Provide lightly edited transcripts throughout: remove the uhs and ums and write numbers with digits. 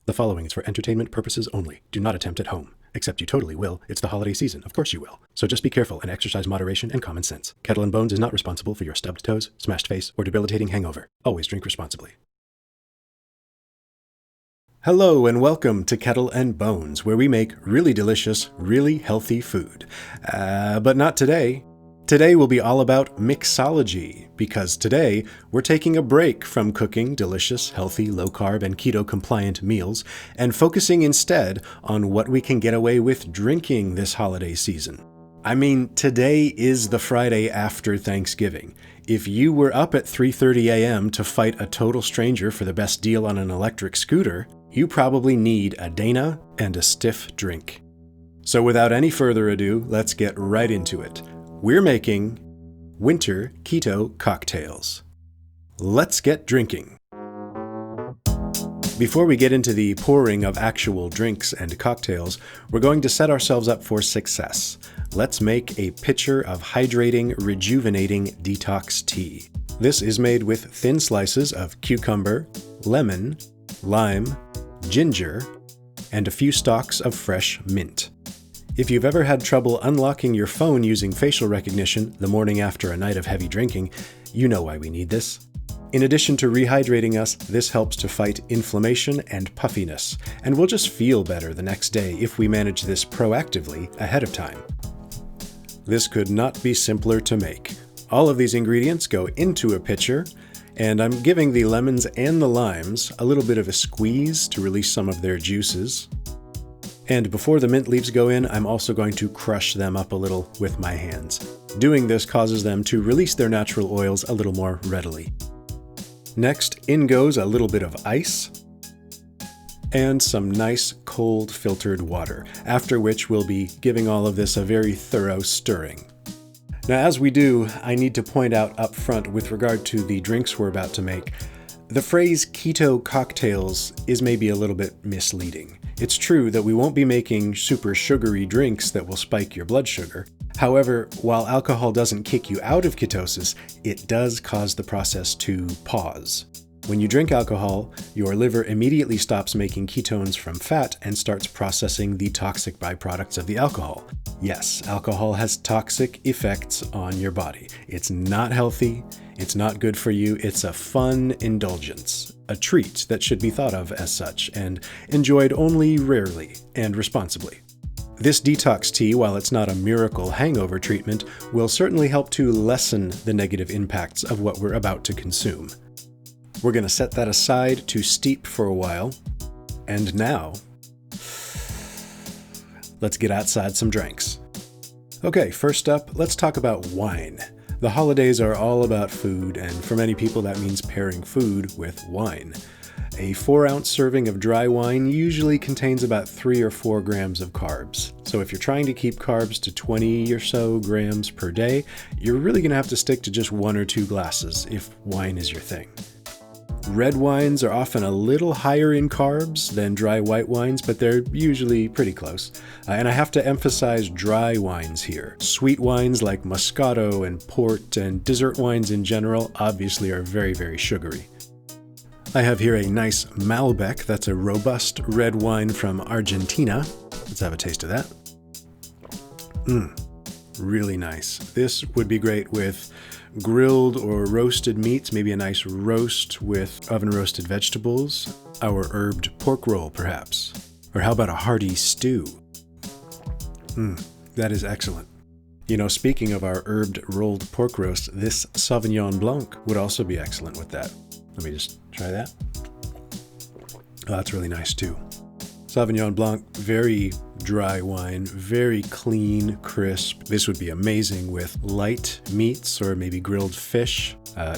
The following is for entertainment purposes only. Do not attempt at home. Except you totally will. It's the holiday season. Of course you will. So just be careful and exercise moderation and common sense. Kettle and Bones is not responsible for your stubbed toes, smashed face, or debilitating hangover. Always drink responsibly. Hello and welcome to Kettle and Bones, where we make really delicious, really healthy food. But not today. Today will be all about mixology, because today we're taking a break from cooking delicious, healthy, low-carb, and keto-compliant meals and focusing instead on what we can get away with drinking this holiday season. I mean, today is the Friday after Thanksgiving. If you were up at 3:30 a.m. to fight a total stranger for the best deal on an electric scooter, you probably need a Dana and a stiff drink. So without any further ado, let's get right into it. We're making winter keto cocktails. Let's get drinking. Before we get into the pouring of actual drinks and cocktails, we're going to set ourselves up for success. Let's make a pitcher of hydrating, rejuvenating detox tea. This is made with thin slices of cucumber, lemon, lime, ginger, and a few stalks of fresh mint. If you've ever had trouble unlocking your phone using facial recognition the morning after a night of heavy drinking, you know why we need this. In addition to rehydrating us, this helps to fight inflammation and puffiness, and we'll just feel better the next day if we manage this proactively ahead of time. This could not be simpler to make. All of these ingredients go into a pitcher, and I'm giving the lemons and the limes a little bit of a squeeze to release some of their juices. And before the mint leaves go in, I'm also going to crush them up a little with my hands. Doing this causes them to release their natural oils a little more readily. Next, in goes a little bit of ice and some nice cold filtered water, after which we'll be giving all of this a very thorough stirring. Now, as we do, I need to point out up front with regard to the drinks we're about to make, the phrase keto cocktails is maybe a little bit misleading. It's true that we won't be making super sugary drinks that will spike your blood sugar. However, while alcohol doesn't kick you out of ketosis, it does cause the process to pause. When you drink alcohol, your liver immediately stops making ketones from fat and starts processing the toxic byproducts of the alcohol. Yes, alcohol has toxic effects on your body. It's not healthy, it's not good for you, it's a fun indulgence, a treat that should be thought of as such and enjoyed only rarely and responsibly. This detox tea, while it's not a miracle hangover treatment, will certainly help to lessen the negative impacts of what we're about to consume. We're going to set that aside to steep for a while. And now, let's get outside some drinks. Okay, first up, let's talk about wine. The holidays are all about food, and for many people that means pairing food with wine. A 4-ounce serving of dry wine usually contains about 3 or 4 grams of carbs. So if you're trying to keep carbs to 20 or so grams per day, you're really going to have to stick to just 1 or 2 glasses if wine is your thing. Red wines are often a little higher in carbs than dry white wines, but they're usually pretty close. And I have to emphasize dry wines here. Sweet wines like Moscato and Port and dessert wines in general obviously are very, very sugary. I have here a nice Malbec. That's a robust red wine from Argentina. Let's have a taste of that. Really nice. This would be great with grilled or roasted meats, maybe a nice roast with oven-roasted vegetables, our herbed pork roll perhaps. Or how about a hearty stew? That is excellent. You know, speaking of our herbed rolled pork roast, this Sauvignon Blanc would also be excellent with that. Let me just try that. Oh, that's really nice too. Sauvignon Blanc, very dry wine, very clean, crisp. This would be amazing with light meats or maybe grilled fish.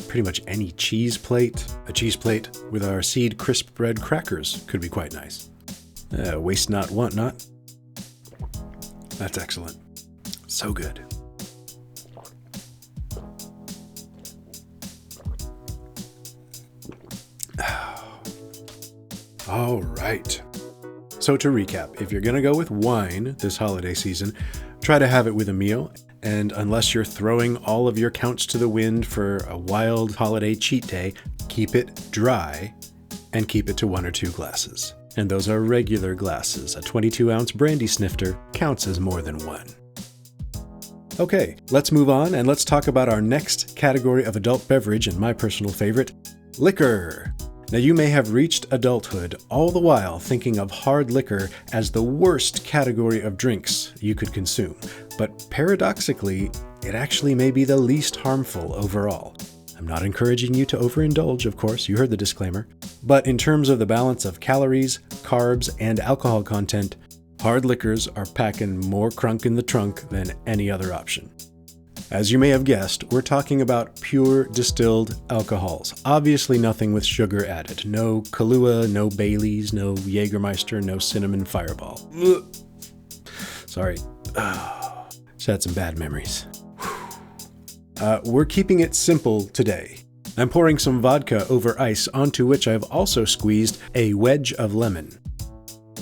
Pretty much any cheese plate. A cheese plate with our seed crisp bread crackers could be quite nice. Waste not, want not. That's excellent. So good. All right. So to recap, if you're going to go with wine this holiday season, try to have it with a meal. And unless you're throwing all of your counts to the wind for a wild holiday cheat day, keep it dry and keep it to 1 or 2 glasses. And those are regular glasses. A 22-ounce brandy snifter counts as more than one. Okay, let's move on and let's talk about our next category of adult beverage and my personal favorite, liquor. Now, you may have reached adulthood all the while thinking of hard liquor as the worst category of drinks you could consume, but paradoxically, it actually may be the least harmful overall. I'm not encouraging you to overindulge, of course, you heard the disclaimer, but in terms of the balance of calories, carbs, and alcohol content, hard liquors are packing more crunk in the trunk than any other option. As you may have guessed, we're talking about pure distilled alcohols. Obviously nothing with sugar added. No Kahlua, no Baileys, no Jägermeister, no cinnamon Fireball. Ugh. Sorry. Just had some bad memories. We're keeping it simple today. I'm pouring some vodka over ice, onto which I've also squeezed a wedge of lemon.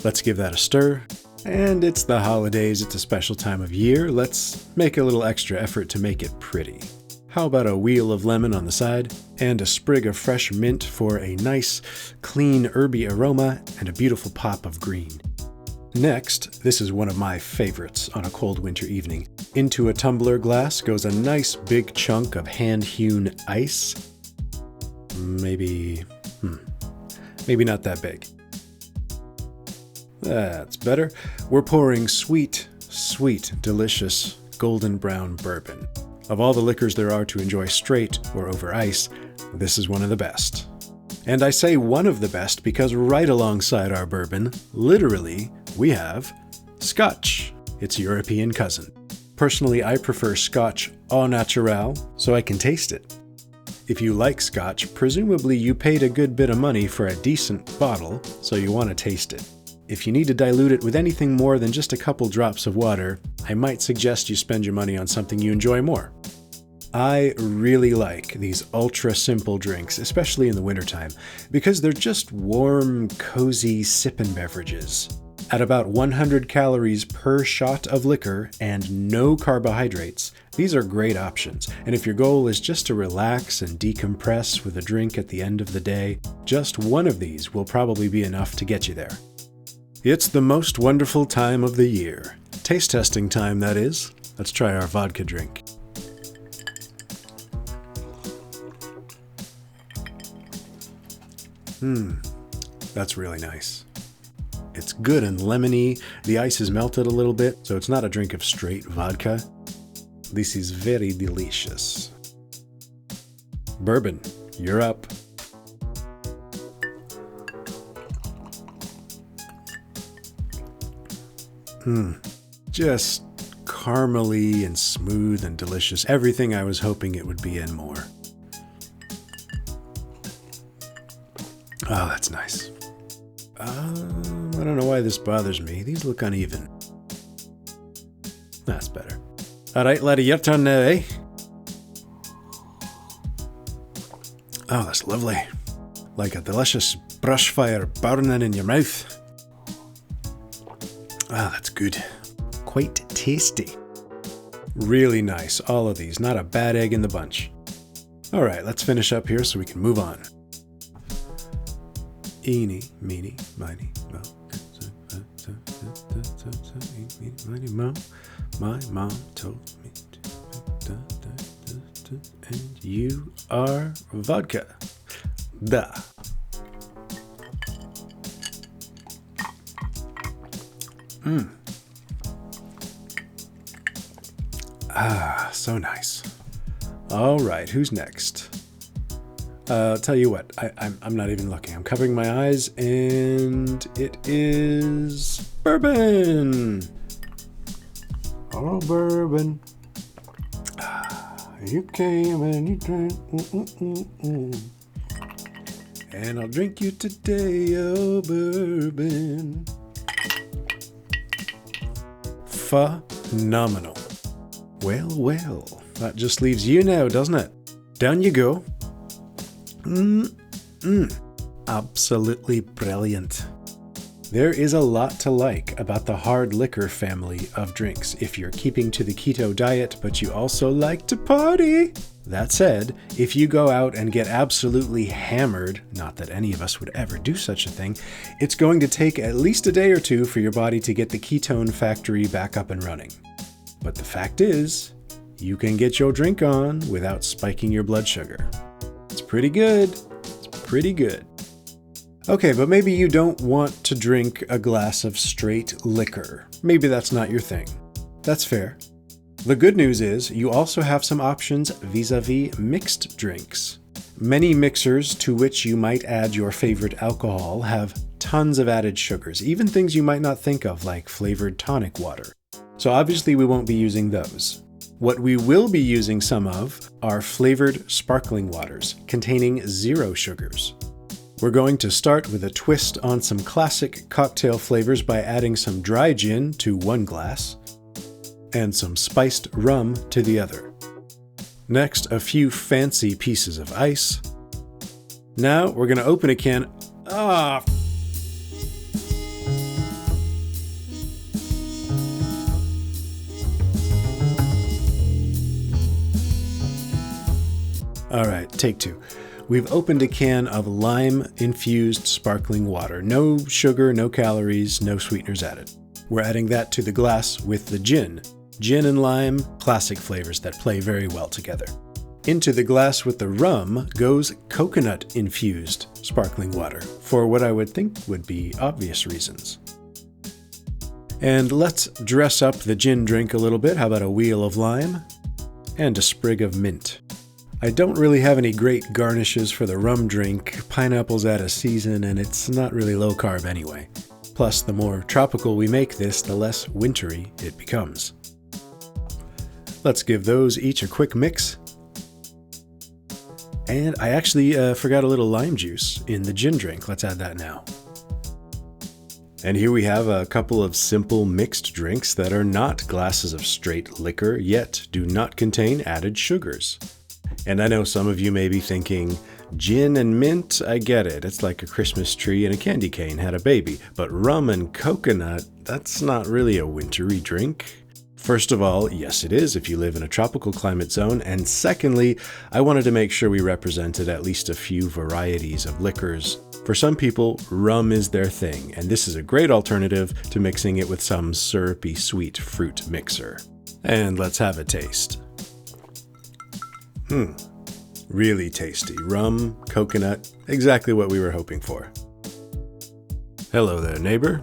Let's give that a stir. And it's the holidays, it's a special time of year. Let's make a little extra effort to make it pretty. How about a wheel of lemon on the side and a sprig of fresh mint for a nice, clean, herby aroma and a beautiful pop of green. Next, this is one of my favorites on a cold winter evening. Into a tumbler glass goes a nice big chunk of hand-hewn ice. Maybe not that big. That's better. We're pouring sweet, delicious golden brown bourbon. Of all the liquors there are to enjoy straight or over ice, this is one of the best. And I say one of the best because right alongside our bourbon, literally, we have Scotch, its European cousin. Personally, I prefer Scotch au naturel, so I can taste it. If you like Scotch, presumably you paid a good bit of money for a decent bottle, so you want to taste it. If you need to dilute it with anything more than just a couple drops of water, I might suggest you spend your money on something you enjoy more. I really like these ultra simple drinks, especially in the wintertime, because they're just warm, cozy sipping beverages. At about 100 calories per shot of liquor and no carbohydrates, these are great options. And if your goal is just to relax and decompress with a drink at the end of the day, just one of these will probably be enough to get you there. It's the most wonderful time of the year. Taste testing time, that is. Let's try our vodka drink. That's really nice. It's good and lemony. The ice is melted a little bit, so it's not a drink of straight vodka. This is very delicious. Bourbon, you're up. Just caramely and smooth and delicious. Everything I was hoping it would be and more. Oh, that's nice. I don't know why this bothers me. These look uneven. That's better. All right, laddie, your turn now, eh? Oh, that's lovely. Like a delicious brush fire burning in your mouth. Ah, that's good. Quite tasty. Really nice, all of these. Not a bad egg in the bunch. All right, let's finish up here so we can move on. Eeny, meeny, miny, mo. Miny, mo. My mom told me to. And you are vodka. Duh. Ah, so nice. All right, who's next? I'll tell you what, I'm not even looking. I'm covering my eyes, and it is bourbon. Oh, bourbon. You came and you drank. And I'll drink you today, oh, bourbon. Phenomenal. Well, that just leaves you now, doesn't it? Down you go. Absolutely brilliant. There is a lot to like about the hard liquor family of drinks if you're keeping to the keto diet, but you also like to party. That said, if you go out and get absolutely hammered, not that any of us would ever do such a thing, it's going to take at least a day or two for your body to get the ketone factory back up and running. But the fact is, you can get your drink on without spiking your blood sugar. It's pretty good. It's pretty good. Okay, but maybe you don't want to drink a glass of straight liquor. Maybe that's not your thing. That's fair. The good news is you also have some options vis-a-vis mixed drinks. Many mixers to which you might add your favorite alcohol have tons of added sugars, even things you might not think of like flavored tonic water. So obviously we won't be using those. What we will be using some of are flavored sparkling waters containing 0 sugars. We're going to start with a twist on some classic cocktail flavors by adding some dry gin to one glass and some spiced rum to the other. Next, a few fancy pieces of ice. Now we're going to open a can. All right, take 2. We've opened a can of lime-infused sparkling water. No sugar, no calories, no sweeteners added. We're adding that to the glass with the gin. Gin and lime, classic flavors that play very well together. Into the glass with the rum goes coconut-infused sparkling water, for what I would think would be obvious reasons. And let's dress up the gin drink a little bit. How about a wheel of lime and a sprig of mint? I don't really have any great garnishes for the rum drink. Pineapple's out of season and it's not really low carb anyway. Plus, the more tropical we make this, the less wintry it becomes. Let's give those each a quick mix. And I actually forgot a little lime juice in the gin drink. Let's add that now. And here we have a couple of simple mixed drinks that are not glasses of straight liquor, yet do not contain added sugars. And I know some of you may be thinking, gin and mint, I get it. It's like a Christmas tree and a candy cane had a baby. But rum and coconut, that's not really a wintry drink. First of all, yes it is if you live in a tropical climate zone. And secondly, I wanted to make sure we represented at least a few varieties of liquors. For some people, rum is their thing, and this is a great alternative to mixing it with some syrupy sweet fruit mixer. And let's have a taste. Really tasty. Rum, coconut, exactly what we were hoping for. Hello there, neighbor.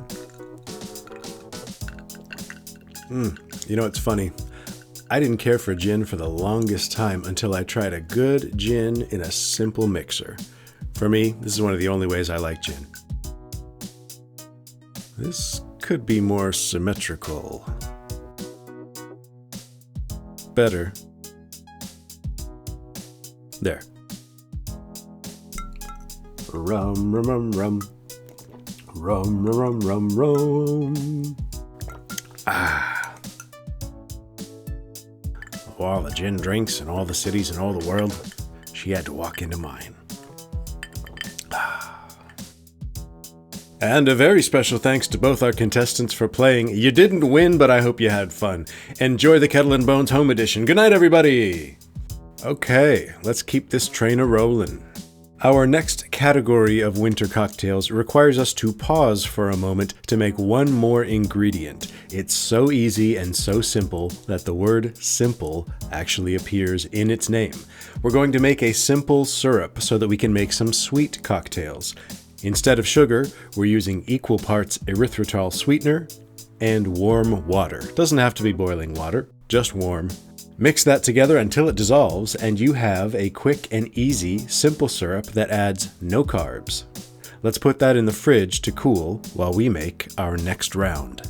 You know, it's funny. I didn't care for gin for the longest time until I tried a good gin in a simple mixer. For me, this is one of the only ways I like gin. This could be more symmetrical. Better. There. Rum, rum, rum, rum. Rum, rum, rum, rum, rum. Of all the gin drinks in all the cities in all the world, she had to walk into mine. And a very special thanks to both our contestants for playing. You didn't win, but I hope you had fun. Enjoy the Kettle and Bones Home Edition. Good night, everybody! Okay, let's keep this train a-rolling. Our next category of winter cocktails requires us to pause for a moment to make one more ingredient. It's so easy and so simple that the word simple actually appears in its name. We're going to make a simple syrup so that we can make some sweet cocktails. Instead of sugar, we're using equal parts erythritol sweetener and warm water. Doesn't have to be boiling water, just warm. Mix that together until it dissolves, and you have a quick and easy, simple syrup that adds no carbs. Let's put that in the fridge to cool while we make our next round.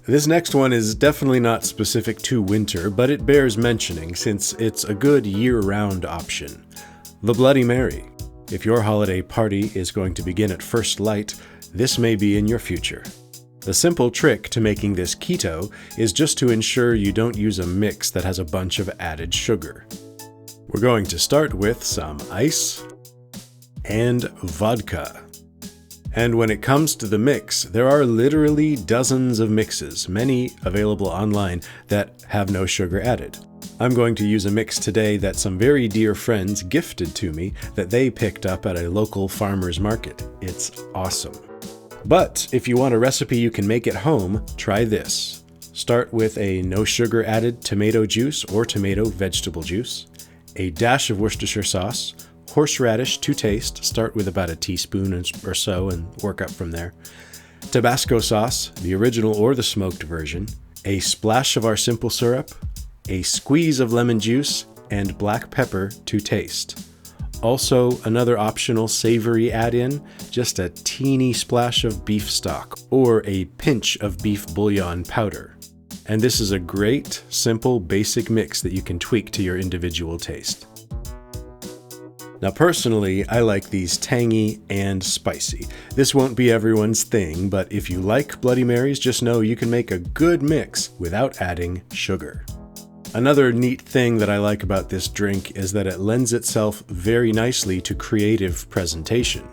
This next one is definitely not specific to winter, but it bears mentioning since it's a good year-round option. The Bloody Mary. If your holiday party is going to begin at first light, this may be in your future. The simple trick to making this keto is just to ensure you don't use a mix that has a bunch of added sugar. We're going to start with some ice and vodka. And when it comes to the mix, there are literally dozens of mixes, many available online, that have no sugar added. I'm going to use a mix today that some very dear friends gifted to me that they picked up at a local farmer's market. It's awesome. But if you want a recipe you can make at home, try this. Start with a no sugar added tomato juice or tomato vegetable juice, a dash of Worcestershire sauce, horseradish to taste, start with about a teaspoon or so and work up from there, Tabasco sauce, the original or the smoked version, a splash of our simple syrup, a squeeze of lemon juice, and black pepper to taste. Also, another optional savory add-in, just a teeny splash of beef stock or a pinch of beef bouillon powder. And this is a great, simple, basic mix that you can tweak to your individual taste. Now personally, I like these tangy and spicy. This won't be everyone's thing, but if you like Bloody Marys, just know you can make a good mix without adding sugar. Another neat thing that I like about this drink is that it lends itself very nicely to creative presentation.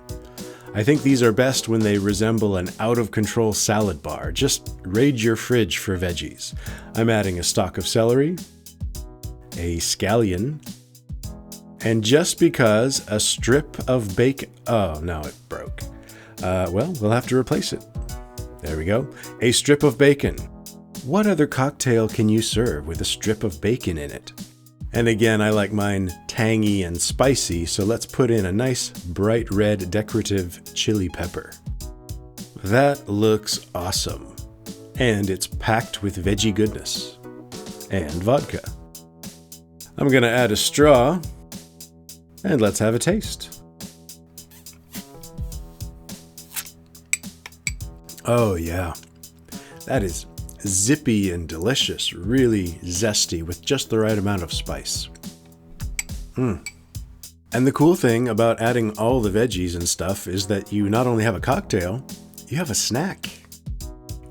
I think these are best when they resemble an out-of-control salad bar. Just raid your fridge for veggies. I'm adding a stalk of celery, a scallion, and just because, a strip of bacon. Oh, no, it broke. Well, we'll have to replace it. There we go. A strip of bacon. What other cocktail can you serve with a strip of bacon in it? And again, I like mine tangy and spicy, so let's put in a nice bright red decorative chili pepper. That looks awesome. And it's packed with veggie goodness. And vodka. I'm gonna add a straw, and let's have a taste. Oh yeah, that is zippy and delicious, really zesty with just the right amount of spice. And the cool thing about adding all the veggies and stuff is that you not only have a cocktail, you have a snack.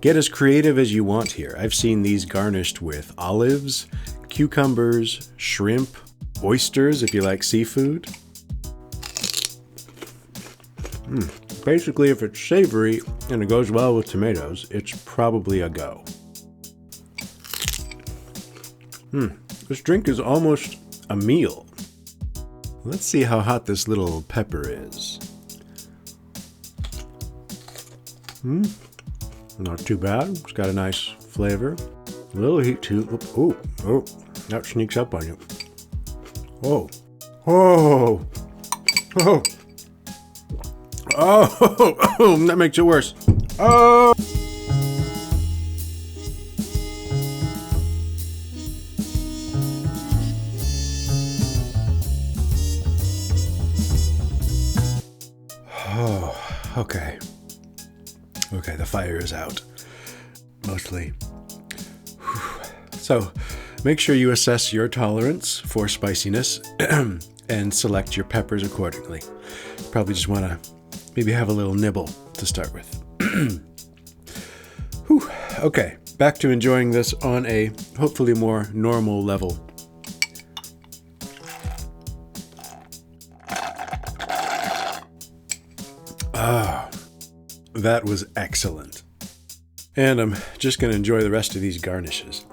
Get as creative as you want here. I've seen these garnished with olives, cucumbers, shrimp, oysters if you like seafood. Basically, if it's savory and it goes well with tomatoes, it's probably a go. This drink is almost a meal. Let's see how hot this little pepper is. Not too bad. It's got a nice flavor. A little heat too. Oh, that sneaks up on you. Oh, that makes it worse. Oh! Okay. Okay, the fire is out. Mostly. So, make sure you assess your tolerance for spiciness and select your peppers accordingly. Probably just want to maybe have a little nibble to start with. Okay, back to enjoying this on a hopefully more normal level. That was excellent. And I'm just going to enjoy the rest of these garnishes.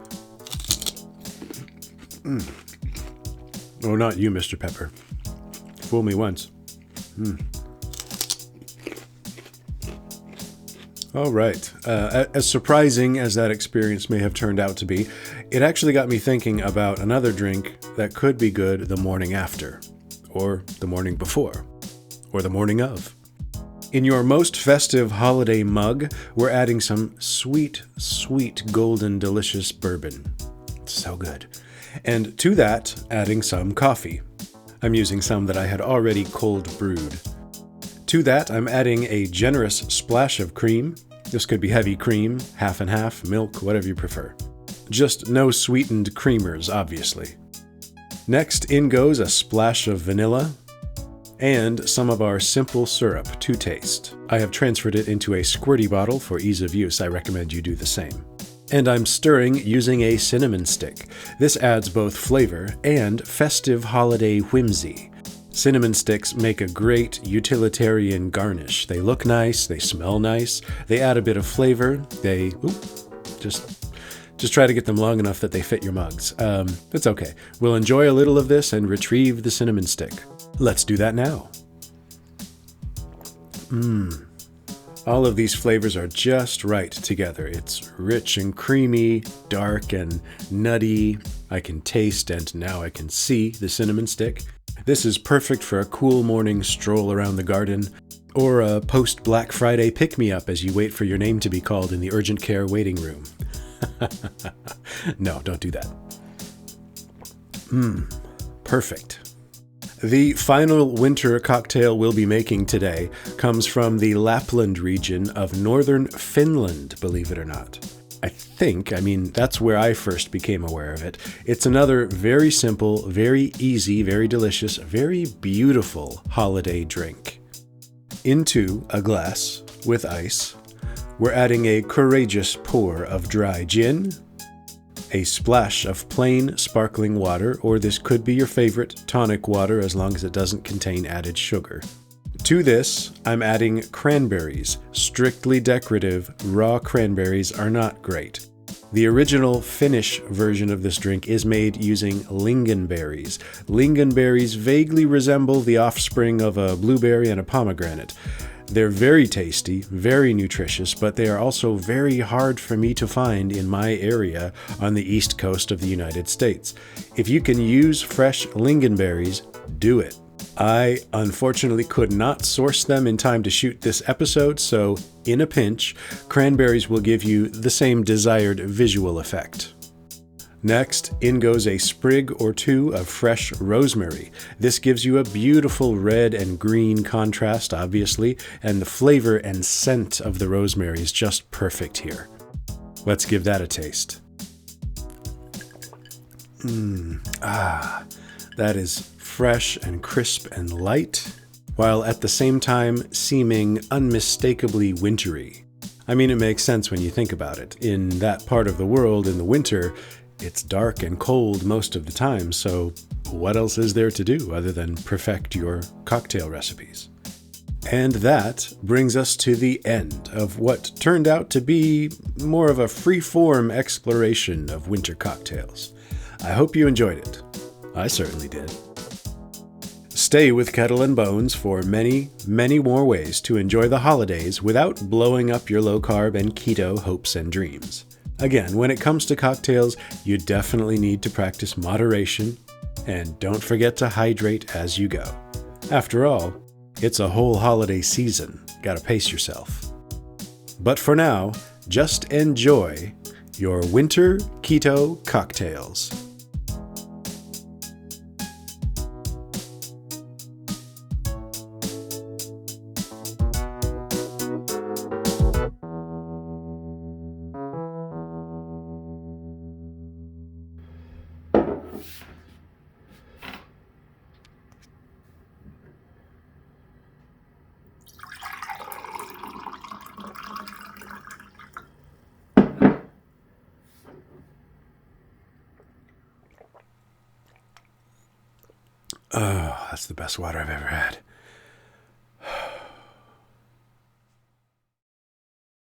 Oh, not you, Mr. Pepper. Fool me once. All right. As surprising as that experience may have turned out to be, it actually got me thinking about another drink that could be good the morning after, or the morning before, or the morning of. In your most festive holiday mug, we're adding some sweet, sweet, golden, delicious bourbon. So good. And to that, adding some coffee. I'm using some that I had already cold brewed. To that, I'm adding a generous splash of cream. This could be heavy cream, half and half, milk, whatever you prefer. Just no sweetened creamers, obviously. Next, in goes a splash of vanilla, and some of our simple syrup to taste. I have transferred it into a squirty bottle for ease of use. I recommend you do the same. And I'm stirring using a cinnamon stick. This adds both flavor and festive holiday whimsy. Cinnamon sticks make a great utilitarian garnish. They look nice, they smell nice, they add a bit of flavor, just try to get them long enough that they fit your mugs. It's okay. We'll enjoy a little of this and retrieve the cinnamon stick. Let's do that now. All of these flavors are just right together. It's rich and creamy, dark and nutty. I can taste and now I can see the cinnamon stick. This is perfect for a cool morning stroll around the garden, or a post-Black Friday pick-me-up as you wait for your name to be called in the urgent care waiting room. No, don't do that. Perfect. The final winter cocktail we'll be making today comes from the Lapland region of northern Finland, believe it or not. That's where I first became aware of it. It's another very simple, very easy, very delicious, very beautiful holiday drink. Into a glass with ice, we're adding a courageous pour of dry gin, a splash of plain sparkling water, or this could be your favorite tonic water as long as it doesn't contain added sugar. To this, I'm adding cranberries. Strictly decorative, raw cranberries are not great. The original Finnish version of this drink is made using lingonberries. Lingonberries vaguely resemble the offspring of a blueberry and a pomegranate. They're very tasty, very nutritious, but they are also very hard for me to find in my area on the east coast of the United States. If you can use fresh lingonberries, do it. I unfortunately could not source them in time to shoot this episode, so in a pinch, cranberries will give you the same desired visual effect. Next, in goes a sprig or two of fresh rosemary. This gives you a beautiful red and green contrast, obviously, and the flavor and scent of the rosemary is just perfect here. Let's give that a taste. That is fresh and crisp and light, while at the same time seeming unmistakably wintry. I mean, it makes sense when you think about it. In that part of the world, in the winter, it's dark and cold most of the time, so what else is there to do other than perfect your cocktail recipes? And that brings us to the end of what turned out to be more of a free-form exploration of winter cocktails. I hope you enjoyed it. I certainly did. Stay with Kettle and Bones for many, many more ways to enjoy the holidays without blowing up your low-carb and keto hopes and dreams. Again, when it comes to cocktails, you definitely need to practice moderation, and don't forget to hydrate as you go. After all, it's a whole holiday season. Gotta pace yourself. But for now, just enjoy your winter keto cocktails. Oh, that's the best water I've ever had.